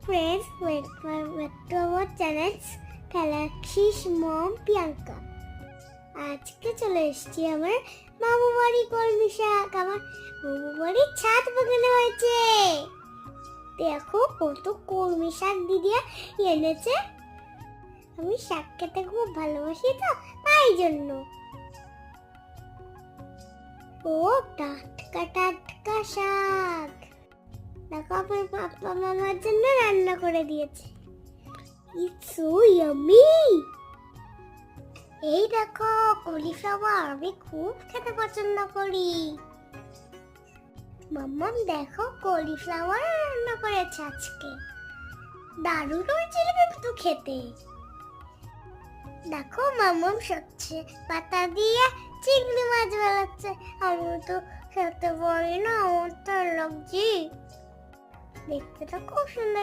friends, welcome back to our channel Galaxy's Mom Priyanka. আজকে চলে এসেছি আমার মামু বাড়ি কলমি শাক। আমার মামু বাড়ির ছাদ বাগানে হয়েছে। দেখো কত কলমি শাক দিদিয়া এনেছে। আমি শাক খেতে খুব ভালোবাসি তো তাই জন্য। ও টাটকা টাটকা শাক। দেখো আমার পাপা মামার জন্য রান্না করে দিয়েছে। It's so yummy. এই দেখো কলিফ্লাওয়ার, আমি খুব খেতে পছন্দ করি। মাম্মাম দেখো কলিফ্লাওয়ার রান্না করেছে আজকে, দারুণ হয়েছিল কিন্তু খেতে। দেখো মাম্মাম সচ্ছে পাতা দিয়ে চিংড়ি মাছ বানাচ্ছে। আমি তো খেতে পারি না, আমার তো লাগছে। দেখতে তো খুব সুন্দর।